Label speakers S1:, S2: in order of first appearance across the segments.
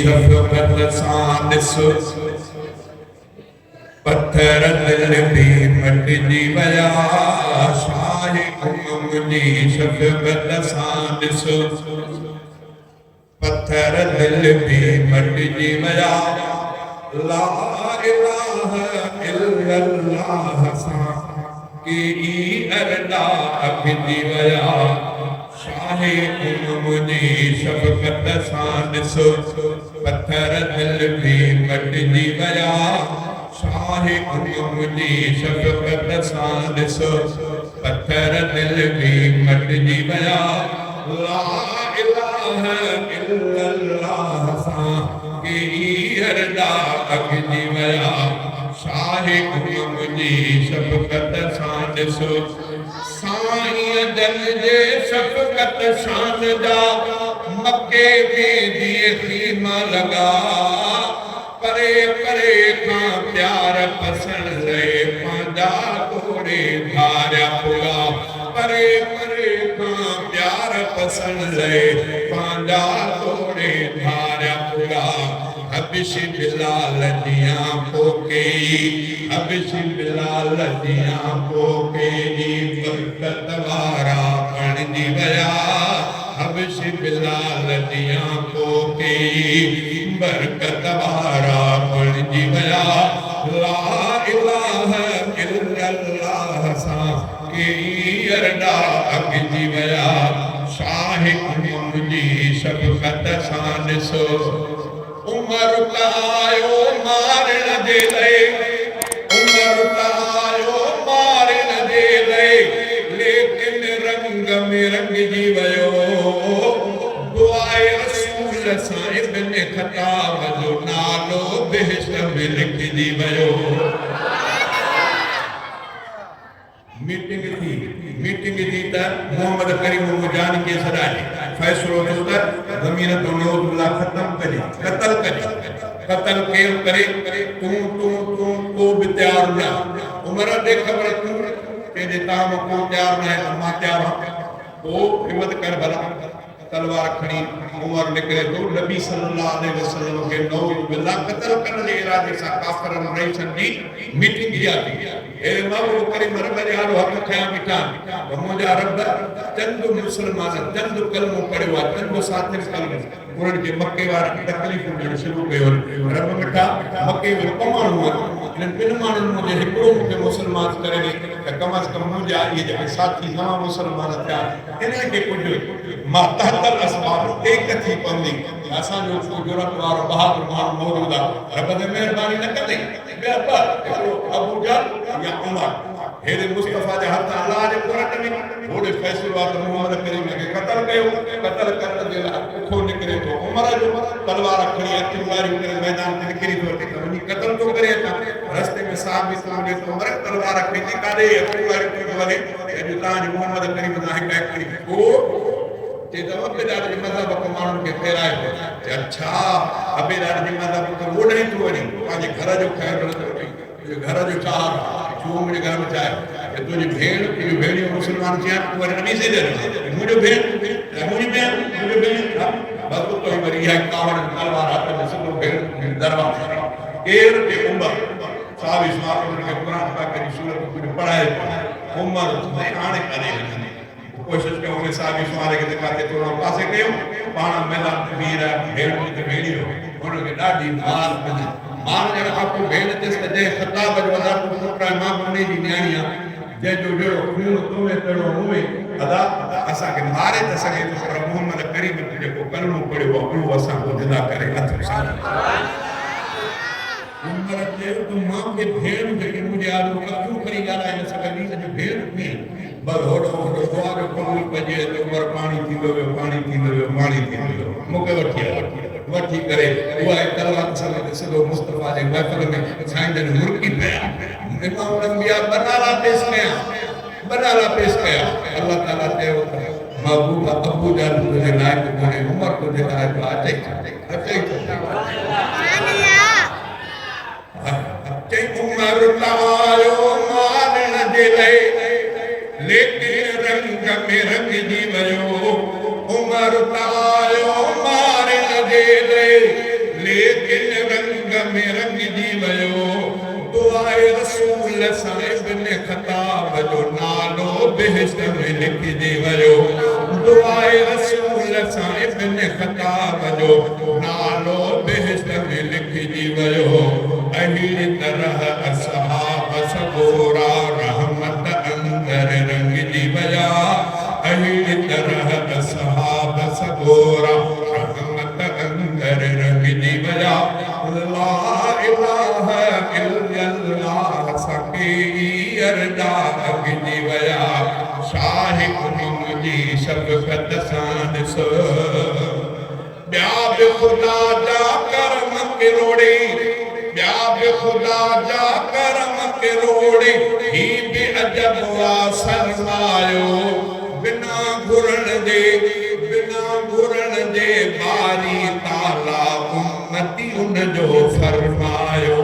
S1: शफ़क़त सां ॾिस पत्थर दिल भी मटिजी विया शाहे मुंहिंजी शफ़क़त सां ॾिस पत्थर दिल भी मटिजी विया ला इलाहा इल्लल्लाह सां की अरदा अखिजी विया शाहे मुंहिंजी शफ़क़त सां ॾिस पत्थर दिल भी मटिजी विया शाहे मुंहिंजी शफ़क़त सां ॾिस पत्थर दिल भी मटिजी विया ला इलाहा इल्लल्लाह सां कहिड़ी अरदा अखिजी विया शाहे मुंहिंजी शफ़क़त सां ॾिस साईं जन जे शफ़क़त शान जा मके में जीअं ख़ीमा लॻा परे परे खां प्यार पसंद पंहिंजा घोड़े धारिया पुला परे परे खां प्यार पसंद पंहिंजा घोड़े धारिया पुला हबिश बिलाल दियां पोके हबिश बिलाल दियां पोके बरकत वारा बणजी विया हबिश बिलाल दियां पोके बरकत वारा बणजी विया ला इलाहा इल्लल्लाह सां कहिड़ी अरदा अखिजी विया शाहे मुंहिंजी शफ़क़त सां ॾिस उमर आयो मारण जे लाइ उमर आयो मारण जे लाइ लेकिन रंग में रंगजी वियो दुआए रसूल सां इब्न ख़त्ताब जो नालो बेहश्त में लिखजी वियो मीटिंग थी त मोहम्मद करीम मुजान खे सॾाए फ़ैसिलो थियो त ज़मीन तो नौज़ुबिल्लाह ख़त्म कजे क़त्ल केरु करे तूं को बि तयारु न उमर ॾे ख़बर तूं कंहिंजे ताम को तयारु न आहे त मां तयारु आहियां पोइ हिमत कर भला तलवार खणी उमर निकिरे थो नबी सल्लल्लाहु अलैहि वसल्लम खे नौज़ुबिल्लाह क़त्ल करण जे इरादे सां काफ़िरनि रईसनि जी मीटिंग इहा थी अहिड़े महबूब करीम रब जे हालो हथ खयां बीठा त मुंहिंजा रब चंद मुस्लमान चंद कलमो पढ़ियो आहे चंद साथिर कलमो उन्हनि खे मके वारनि तकलीफ़ूं ॾियणु शुरू कयो रब मिठा मके में ॿ माण्हू आहिनि इन्हनि ॿिनि माण्हुनि मुंहिंजे हिकिड़ो मूंखे मुस्लमान करे ॾे त कम अज़ कम मुंहिंजा इहे जेके साथी नवां मुस्लमान थिया इन्हनि खे कुझु मां तहतल असबाब टेक थी पवंदी असांजो जुरत वारो बहादुर माण्हू मौजूदु आहे रब ते महिरबानी न कंदे अबू जहल या उमर हेॾे मुस्तफ़ा जा हथ अलाह जे कोरट में होॾे फ़ैसिलो आहे त मोहम्मद करीम खे क़त्ल कयो क़त्ल करण जे लाइ उखो निकिरे थो उमर जो तलवार खणी अखियूं ॿारियूं करे मैदान ते निकिरी थो अचे त वञी क़त्ल थो करे अचां रस्ते में साहब बि थो वञे त उमर तलवार खणी काॾे अखियूं ॿारियूं थो वञे अॼु तव्हांजो मोहम्मद करीम सां हिकु खणी पोइ चए त अबेदार जे मज़हब खां माण्हुनि खे फेराए थो चए अच्छा अबेदार जे मज़हब खां ओॾे थो वञे पंहिंजे घर जो ख़ैरु नथो वठे घर जो छा छो मुंहिंजे घर में छा आहे तुंहिंजी भेण तुंहिंजी भेणियूं मुस्लमान थिया तूं वरी नबी से दे मुंहिंजो भेण मुंहिंजी भेण मुंहिंजो भेण बस तो वरी इहा कावड़ तलवार हथ में सिधो भेण दरबार केरु ते उमर साहब इस्माल उन्हनि खे क़ुर पाक जी सूरत कुझु पढ़ाए उमर हाणे कान्हे कोशिशि कयूं उन साहब इस्माल खे काथे थोरो पासे कयूं पाण मैदान ते बीह रहिया भेण ते भेणी हुनखे ॾाढी मार मिली मार ॾियण खां पोइ भेण चयसि त जंहिं ख़ताब जो अदा तूं पुटु आहे मां उन जी न्याणी आहियां जंहिंजो जहिड़ो खून तोड़े तहिड़ो हुए अदा असांखे मारे त सघे थो पर मोहम्मद करीम ते जेको कलमो पढ़ियो आहे उहो असांखे जुदा करे नथो सघे उमर चयो त मां खे भेण जेके मुंहिंजे आॾो कपियूं खणी ॻाल्हाए न सघंदी अॼु भेण कीअं बस होॾो होॾो दुआ जो क़बूल कजे त उमर पाणी थींदो वियो मूंखे वठी करे उहा तलवार समेत सिधो मुस्तफ़ा जे महफ़िल में साईं जन मुर्की पिया इमाम अंबिया बनाला पेश कया अल्लाह ताला चयो महबूब अबू जहल तुंहिंजे लाइक़ कोन्हे उमर तुंहिंजे लाइक़ अचे उमर आयो मारण जे लाइ लेकिन रंग में रंगजी वियो उमर आयो मारण जे लाइ में रंग जी वयो दुआए रसूल साहिब ने खताब जो नालो बेहश्त में लिखजी वयो दुआए रसूल साहिब ने खताब जो नालो बेहश्त में लिखजी वयो अहिड़ी तरह असहाब सबोरा रहमत अंदर रंग जी वया अहिड़ी तरह असहाब सबोरा रहमत अंदर रंग जी वया ला इलाहा इल्लल्लाह सकी अरदा अगजी वया शाह मुंजी शफ़क़त सां ॾिसो ॿिया बि ख़ुदा जा करम किरोड़ी ॿिया बि ख़ुदा जा करम किरोड़ी ही बि अजब वा सरमायो बिना घुरण जे बारी ताला उम्मती उन जो फरमायो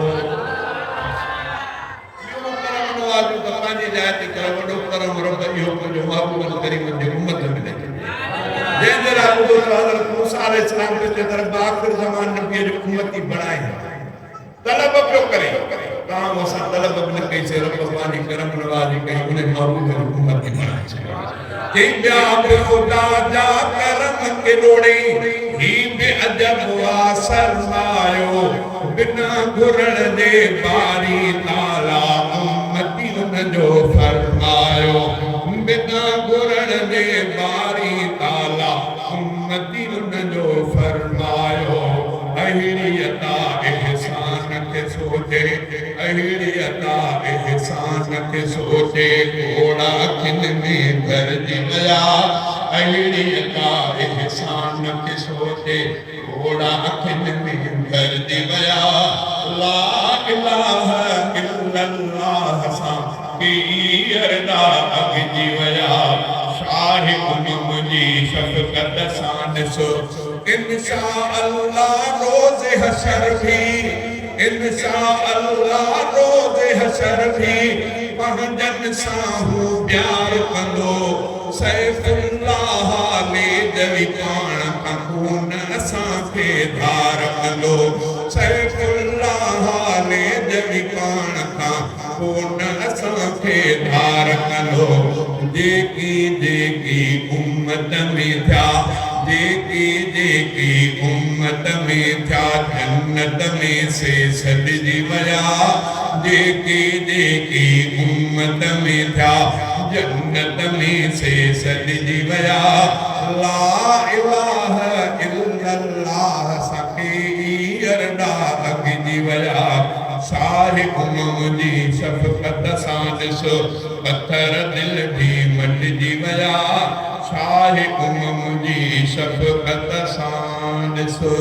S1: नवाज़ त पंहिंजी जाइ ते कर वॾो करम रब इहो मुंहिंजो महबूब करीम जे उम्मत में जंहिंजे लाइ हज़रत मूसा अलैहिस्सलाम ते तरफ़ आख़िर ज़मान नबी जो उम्मती बणाई तलब पियो करे तव्हां असां तलब बि न कईसीं रब पंहिंजी करम नवाज़ी कई उन महबूब जो उम्मती बणाई चई ॿिया बि ख़ुदा जा करम किरोड़ी ही बि अजब वा सरमायो बिना घुरण जे बारी ताला उम्मती उन जो फरमायो बिना घुरण जे बारी ताला उम्मती उन जो फरमायो अहिड़ी अता एहसान के सोचे अहिड़ी अता एहसान के सोचे घोड़ा खिन में भरजी वया अहिड़ी अता एहसान के सोचे घोड़ा खिन में भरजी वया ला इलाहा इल्लल्लाह सां की अरदा अगजी वया शाह मुंजी शफ़क़त सां ॾिसो इंशाअल्लाह रोज़ हशर भी इंशाअल्लाह रोज़ हशर भी पंहिंजनि सां हू प्यार कंदो सैफ़ुल्लाह ले दवी पाण खां खून असांखे धार कंदो सैफ़ुल्लाह ले दवी पाण खां खून असांखे धार कंदो जेकी उम्मत में थिया जेकी उम्मत में थिया जन्नत में से सॾजी वया जेकी उम्मत में थिया जन्नत में से सॾजी वया ला इलाहा इल्लल्लाह सकी अरदा अगजी वया साहिब मुंजी शफ़क़त सां ॾिसो पत्थर दिल भी मटिजी वया शाह मुंजी शफ़क़त सां ॾिसो